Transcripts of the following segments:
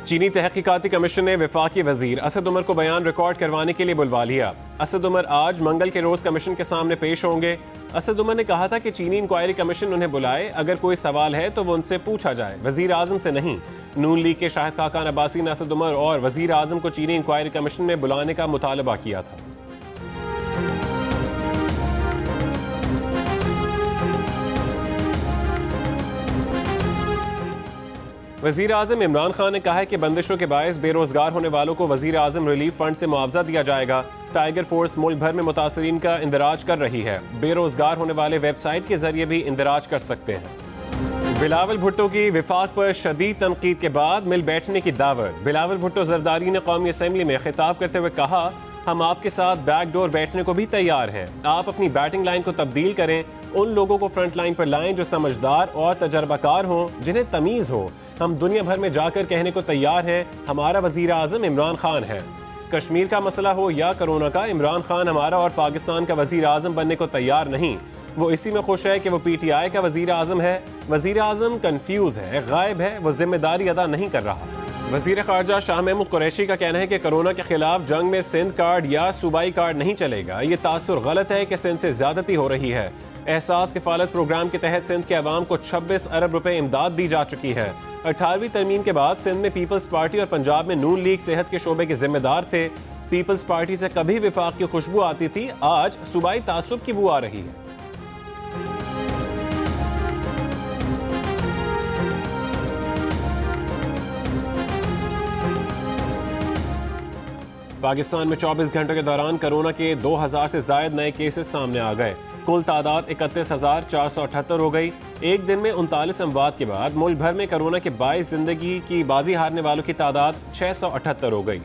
चीनी तहकीकाती कमीशन ने वफाकी वजीर असद उमर को बयान रिकॉर्ड करवाने के लिए बुलवा लिया। असद उमर आज मंगल के रोज कमीशन के सामने पेश होंगे। असद उमर ने कहा था कि चीनी इंक्वायरी कमीशन उन्हें बुलाए, अगर कोई सवाल है तो वो उनसे पूछा जाए, वजीर आजम से नहीं। नून लीग के शाहिद खाकान अब्बासी ने असद उमर और वजीर आजम को चीनी इंक्वायरी कमीशन में बुलाने का मुतालबा किया था। वजीर आजम इमरान खान ने कहा है कि बंदिशों के बायस बेरोजगार होने वालों को वजीर आजम रिलीफ फंड से मुआवजा दिया जाएगा। टाइगर फोर्स मुल्क भर में मुतासरीन का इंदराज कर रही है। बेरोजगार होने वाले वेबसाइट के जरिए भी इंदराज कर सकते हैं। बिलावल भुट्टो की विफाक पर शदीद तनकीद के बाद मिल बैठने की दावत। बिलावल भुट्टो जरदारी ने कौमी असम्बली में खिताब करते हुए कहा, हम आपके साथ बैकडोर बैठने को भी तैयार हैं। आप अपनी बैटिंग लाइन को तब्दील करें, उन लोगों को फ्रंट लाइन पर लाएं जो समझदार और तजर्बाकार हों, जिन्हें तमीज़ हो। हम दुनिया भर में जाकर कहने को तैयार हैं, हमारा वजीर आजम इमरान खान है। कश्मीर का मसला हो या कोरोना का, इमरान खान हमारा और पाकिस्तान का वजीर आजम बनने को तैयार नहीं। वो इसी में खुश है कि वो PTI का वजीर आजम है। वजीर आजम कन्फ्यूज है, गायब है, वो जिम्मेदारी अदा नहीं कर रहा। वजीर खारजा शाह महमूद कुरैशी का कहना है कि कोरोना के खिलाफ जंग में सिंध कार्ड या सूबाई कार्ड नहीं चलेगा। ये तासुर गलत है कि सिंध से ज्यादती हो रही है। एहसास किफालत प्रोग्राम के तहत सिंध के अवाम को 26 अरब रुपए इमदाद दी जा चुकी है। 18वीं तरमीम के बाद सिंध में पीपल्स पार्टी और पंजाब में नून लीग सेहत के शोबे के जिम्मेदार थे। पीपल्स पार्टी से कभी विफाक की खुशबू आती थी, आज सूबाई तासुब की बू आ रही है। पाकिस्तान में 24 घंटों के दौरान कोरोना के 2000 से जायद नए केसेस सामने आ गए। कुल तादाद 31,478 हो गई। एक दिन में 39 अमवात के बाद मुल्क भर में कोरोना के 22 जिंदगी की बाजी हारने वालों की तादाद 678 हो गई।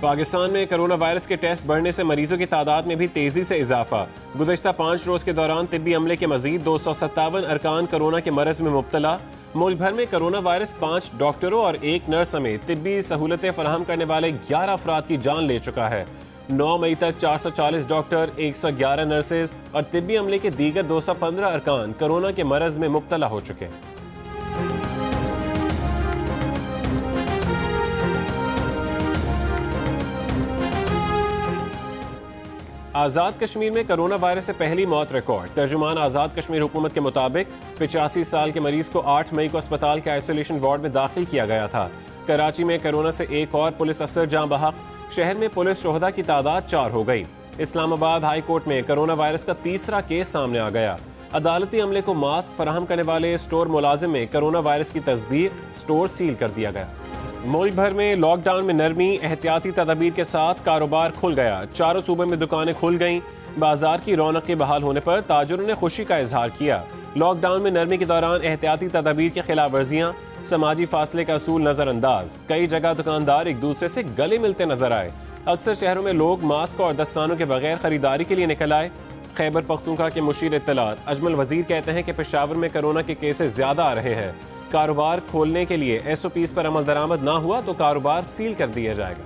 पाकिस्तान में कोरोना वायरस के टेस्ट बढ़ने से मरीजों की तादाद में भी तेजी से इजाफा। गुज़श्ता 5 रोज के दौरान तिब्बी अमले के मजीद 257 अरकान कोरोना के मरज में मुब्तला। मुल्क भर में कोरोना वायरस 5 डॉक्टरों और 1 नर्स समेत तिब्बी सहूलतें फराहम करने वाले 11 अफराद की जान ले चुका है। 9 मई तक 440 डॉक्टर, 111 नर्सेज और तिब्बी अमले के दीगर 215 अरकान कोरोना के मरज में मुब्तला हो चुके हैं। आज़ाद कश्मीर में कोरोना वायरस से पहली मौत रिकॉर्ड। तर्जुमान आज़ाद कश्मीर हुकूमत के मुताबिक 85 साल के मरीज को 8 मई को अस्पताल के आइसोलेशन वार्ड में दाखिल किया गया था। कराची में कोरोना से एक और पुलिस अफसर जाँ बहक। शहर में पुलिस शोहदा की तादाद 4 हो गई। इस्लामाबाद हाई कोर्ट में कोरोना वायरस का तीसरा केस सामने आ गया। अदालती अमले को मास्क फराहम करने वाले स्टोर मुलाजिम में कोरोना वायरस की तस्दीक, स्टोर सील कर दिया गया। मुल्क भर में लॉकडाउन में नरमी, एहतियाती तदाबीर के साथ कारोबार खुल गया। चारों सूबे में दुकानें खुल गईं। बाजार की रौनक बहाल होने पर ताजुरों ने खुशी का इजहार किया। लॉकडाउन में नरमी के दौरान एहतियाती तदाबीर की खिलाफ वर्जियाँ, समाजी फासले का असूल नजरअंदाज। कई जगह दुकानदार एक दूसरे से गले मिलते नजर आए। अक्सर शहरों में लोग मास्क और दस्तानों के बगैर खरीदारी के लिए निकल आए। खैबर पख्तूनख्वा के मुशीर इत्तलात अजमल वजीर कहते हैं कि पेशावर में कोरोना के केसेस ज्यादा आ रहे हैं। कारोबार खोलने के लिए SOPs पर अमल दरामद ना हुआ तो कारोबार सील कर दिया जाएगा।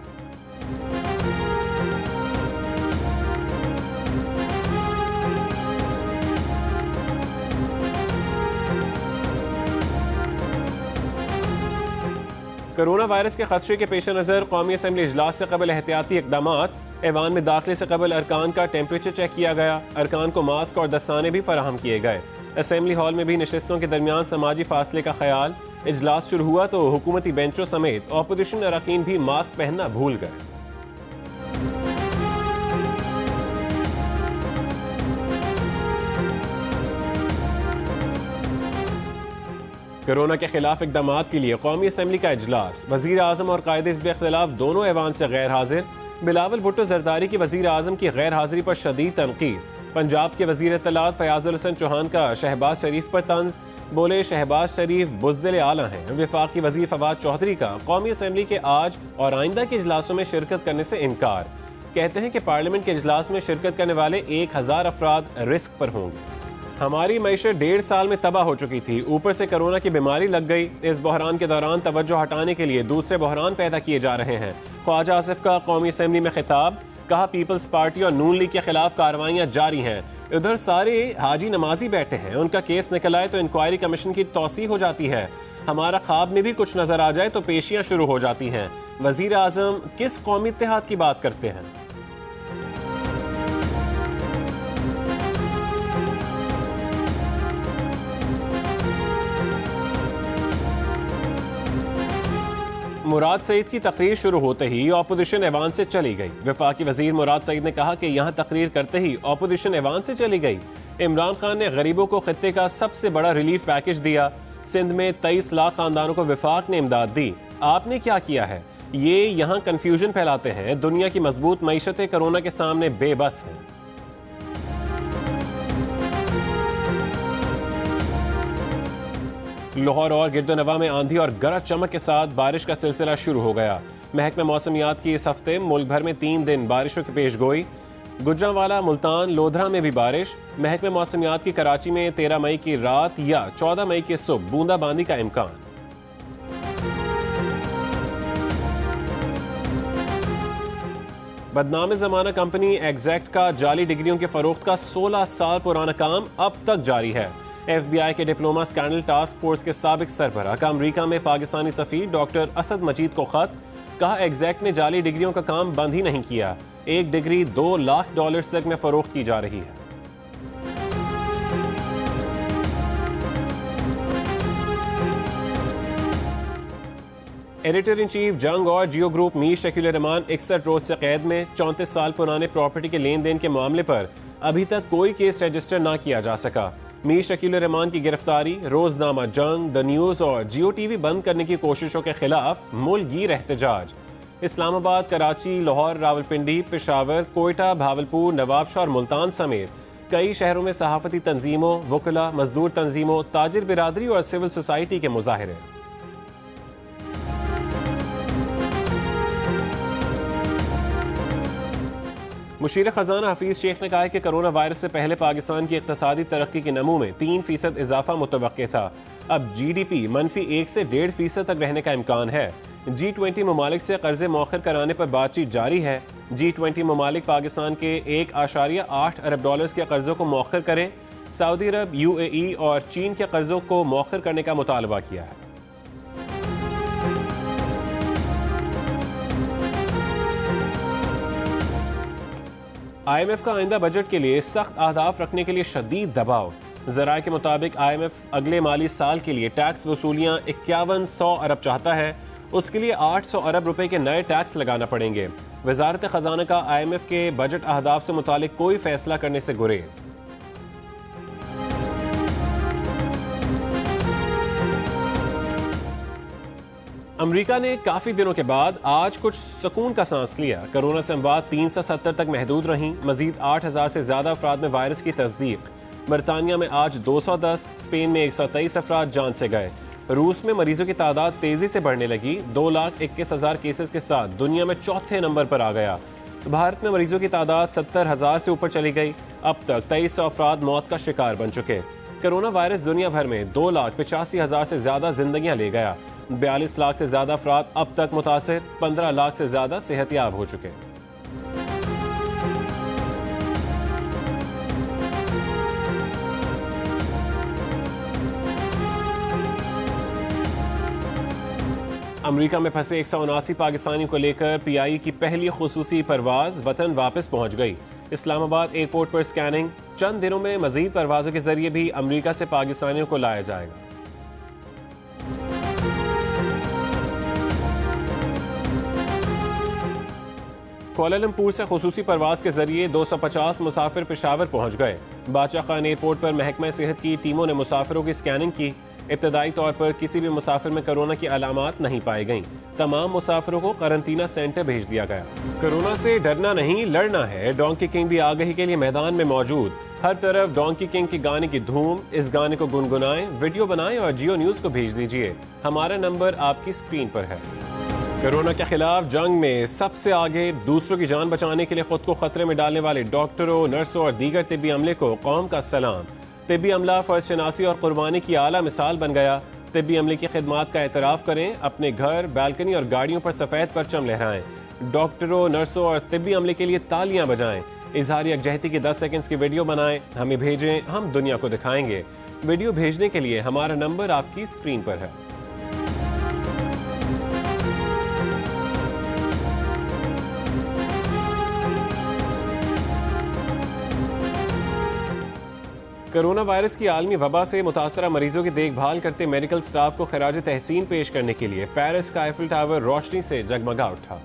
कोरोना वायरस के खदशे के पेश नज़र कौमी असम्बली इजलास से कबल एहतियाती इक़दामात। ऐवान में दाखिले से कबल अरकान का टेम्परेचर चेक किया गया। अरकान को मास्क और दस्ताने भी फराहम किए गए। असेंबली हॉल में भी नशिस्तों के दरमियान समाजी फासले का ख्याल। इजलास शुरू हुआ तो हुकूमती बेंचों समेत अपोजिशन अरकान भी मास्क पहनना भूल गए। कोरोना के खिलाफ इक़दामात के लिए कौमी असम्बली का इजलास। वज़ीर आज़म और कायदे हिज़्ब इख्तिलाफ दोनों ऐवान से गैर हाजिर। बिलावल भुट्टो जरदारी की वज़ीर आज़म की गैर हाजिरी पर शदीद तनकीद। पंजाब के वज़ीर इत्तलात फयाजुल हसन चौहान का शहबाज शरीफ पर तंज। बोले शहबाज शरीफ बुज़दिल आला हैं। वफाकी वज़ीर फवाद चौधरी का कौमी असम्बली के आज और आइंदा के इजलासों में शिरकत करने से इनकार। कहते हैं कि पार्लियामेंट के इजलास में शिरकत करने वाले 1000 अफराद रिस्क पर होंगे। हमारी मईशत 1.5 साल में तबाह हो चुकी थी, ऊपर से कोरोना की बीमारी लग गई। इस बहरान के दौरान तवज्जो हटाने के लिए दूसरे बहरान पैदा किए जा रहे हैं। ख्वाजा आसिफ का कौमी असम्बली में खिताब। कहा पीपल्स पार्टी और नून लीग के खिलाफ कार्रवाइयां जारी हैं। इधर सारे हाजी नमाजी बैठे हैं, उनका केस निकल आए तो इंक्वायरी कमीशन की तौसी हो जाती है। हमारा ख्वाब में भी कुछ नजर आ जाए तो पेशियां शुरू हो जाती हैं। वजीर आजम किस कौमी इत्तेहाद की बात करते हैं? मुराद सईद की तकरीर शुरू होते ही ऑपोजिशन ऐवान से चली गई। वफाकी वजीर मुराद सईद ने कहा कि यहाँ तकरीर करते ही ऑपोजिशन ऐवान से चली गई। इमरान खान ने गरीबों को खित्ते का सबसे बड़ा रिलीफ पैकेज दिया। सिंध में 23 लाख खानदानों को वफाक ने इमदाद दी। आपने क्या किया है? ये यहाँ कन्फ्यूजन फैलाते हैं। दुनिया की मजबूत मईशतें कोरोना के सामने बेबस हैं। लाहौर और गिरदोनवा में आंधी और गरज चमक के साथ बारिश का सिलसिला शुरू हो गया। महकमे मौसमियात की इस हफ्ते मुल्क भर में 3 दिन बारिशों की पेशगोई। गुजरांवाला, मुल्तान, लोधरा में भी बारिश। महकमे मौसमियात की कराची में 13 मई की रात या 14 मई की सुबह बूंदाबांदी का इम्कान। बदनाम जमाना कंपनी एग्जैक्ट का जाली डिग्रियों के फरोख्त का 16 साल पुराना काम अब तक जारी है। FBI के डिप्लोमा स्कैंडल टास्क फोर्स के साबिक सरबराह का अमरीका में पाकिस्तानी सफीर डॉक्टर असद मजीद को खत। कहा एग्जैक्ट ने जाली डिग्रियों का काम बंद ही नहीं किया। एक डिग्री $2 लाख तक में फरोख्त की जा रही है। एडिटर इन चीफ जंग और जियो ग्रुप मीर शकील रहमान 61 रोज से कैद में। 34 साल पुराने प्रॉपर्टी के लेन देन के मामले पर अभी तक कोई केस रजिस्टर ना किया जा सका। मीर शकील रहमान की गिरफ्तारी, रोजनामा जंग, द न्यूज़ और जियो टीवी बंद करने की कोशिशों के खिलाफ मुल्कगीर एहतजाज। इस्लामाबाद, कराची, लाहौर, रावलपिंडी, पेशावर, कोयटा, भावलपुर, नवाबशाह और मुल्तान समेत कई शहरों में सहाफती तंजीमों, वकला, मजदूर तंजीमों, ताजिर बिरादरी और सिविल सोसाइटी के मुजाहरे। मुशीर खजाना हफीज शेख ने कहा है कि कोरोना वायरस से पहले पाकिस्तान की इक्तसादी तरक्की के नमू में 3% इजाफा मुतवक्के था। अब GDP -1 से 1.5% तक रहने का इम्कान है। G20 ममालिक से कर्जे मौखर कराने पर बातचीत जारी है। G20 ममालिक पाकिस्तान के $1.8 अरब के कर्जों को मौखर करें। सऊदी अरब, UAE और चीन के कर्जों को मौखर करने का मुतालबा किया है। IMF का आइंदा बजट के लिए सख्त अहदाफ रखने के लिए शदीद दबाव। ज़राए के मुताबिक IMF अगले माली साल के लिए टैक्स वसूलियाँ 5100 अरब चाहता है। उसके लिए 800 अरब रुपए के नए टैक्स लगाना पड़ेंगे। वजारत खजाना का IMF के बजट अहदाफ से मुतालिक कोई फैसला करने से गुरेज। अमेरिका ने काफी दिनों के बाद आज कुछ सुकून का सांस लिया। कोरोना से अमवात 370 तक महदूद रहीं। मजीद 8000 से ज्यादा अफराद में वायरस की तस्दीक। बरतानिया में आज 210, स्पेन में 123 अफराद जान से गए। रूस में मरीजों की तादाद तेजी से बढ़ने लगी। 2,21,000 केसेस के साथ दुनिया में चौथे नंबर पर आ गया। भारत में मरीजों की तादाद 70,000 से ऊपर चली गई। अब तक 2300 अफराद मौत का शिकार बन चुके। कोरोना वायरस दुनिया भर में 2,85,000 से ज्यादा जिंदगियां ले गया। 42 लाख से ज्यादा अफराद अब तक मुतासिर। 15 लाख से ज्यादा सेहतयाब हो चुके। अमेरिका में फंसे 179 पाकिस्तानियों को लेकर PIE की पहली खुसूसी परवाज वतन वापस पहुंच गई। इस्लामाबाद एयरपोर्ट पर स्कैनिंग। चंद दिनों में मजीद परवाजों के जरिए भी अमेरिका से पाकिस्तानियों को लाया जाएगा। कोलालमपुर से खुसूसी परवाज के जरिए 250 मुसाफिर पेशावर पहुंच गए। बादशाह खान एयरपोर्ट पर महकमा सेहत की टीमों ने मुसाफिरों की स्कैनिंग की। इब्तदाई तौर पर किसी भी मुसाफिर में कोरोना की अलामात नहीं पाई गईं। तमाम मुसाफिरों को करंतना सेंटर भेज दिया गया। कोरोना से डरना नहीं, लड़ना है। डोंकी किंग भी आगही के लिए मैदान में मौजूद। हर तरफ डोंकी किंग के गाने की धूम। इस गाने को गुनगुनाएं, वीडियो बनाएं और जियो न्यूज़ को भेज दीजिए। हमारा नंबर आपकी स्क्रीन पर है। कोरोना के खिलाफ जंग में सबसे आगे दूसरों की जान बचाने के लिए खुद को खतरे में डालने वाले डॉक्टरों, नर्सों और दीगर तिब्बी अमले को कौम का सलाम। तिब्बी अमला फर्जशनासी और कुर्बानी की आला मिसाल बन गया। तिब्बी अमले की खिदमात का एतराफ़ करें। अपने घर, बालकनी और गाड़ियों पर सफ़ेद परचम लहराएं। डॉक्टरों, नर्सों और तिब्बी अमले के लिए तालियां बजाएं। इजहार यकजहती की 10 सेकंड्स की वीडियो बनाएं, हमें भेजें, हम दुनिया को दिखाएंगे। वीडियो भेजने के लिए हमारा नंबर आपकी स्क्रीन पर है। कोरोना वायरस की आलमी वबा से मुतासरा मरीजों की देखभाल करते मेडिकल स्टाफ को खराज तहसीन पेश करने के लिए पेरिस का आईफिल टावर रोशनी से जगमगा उठा।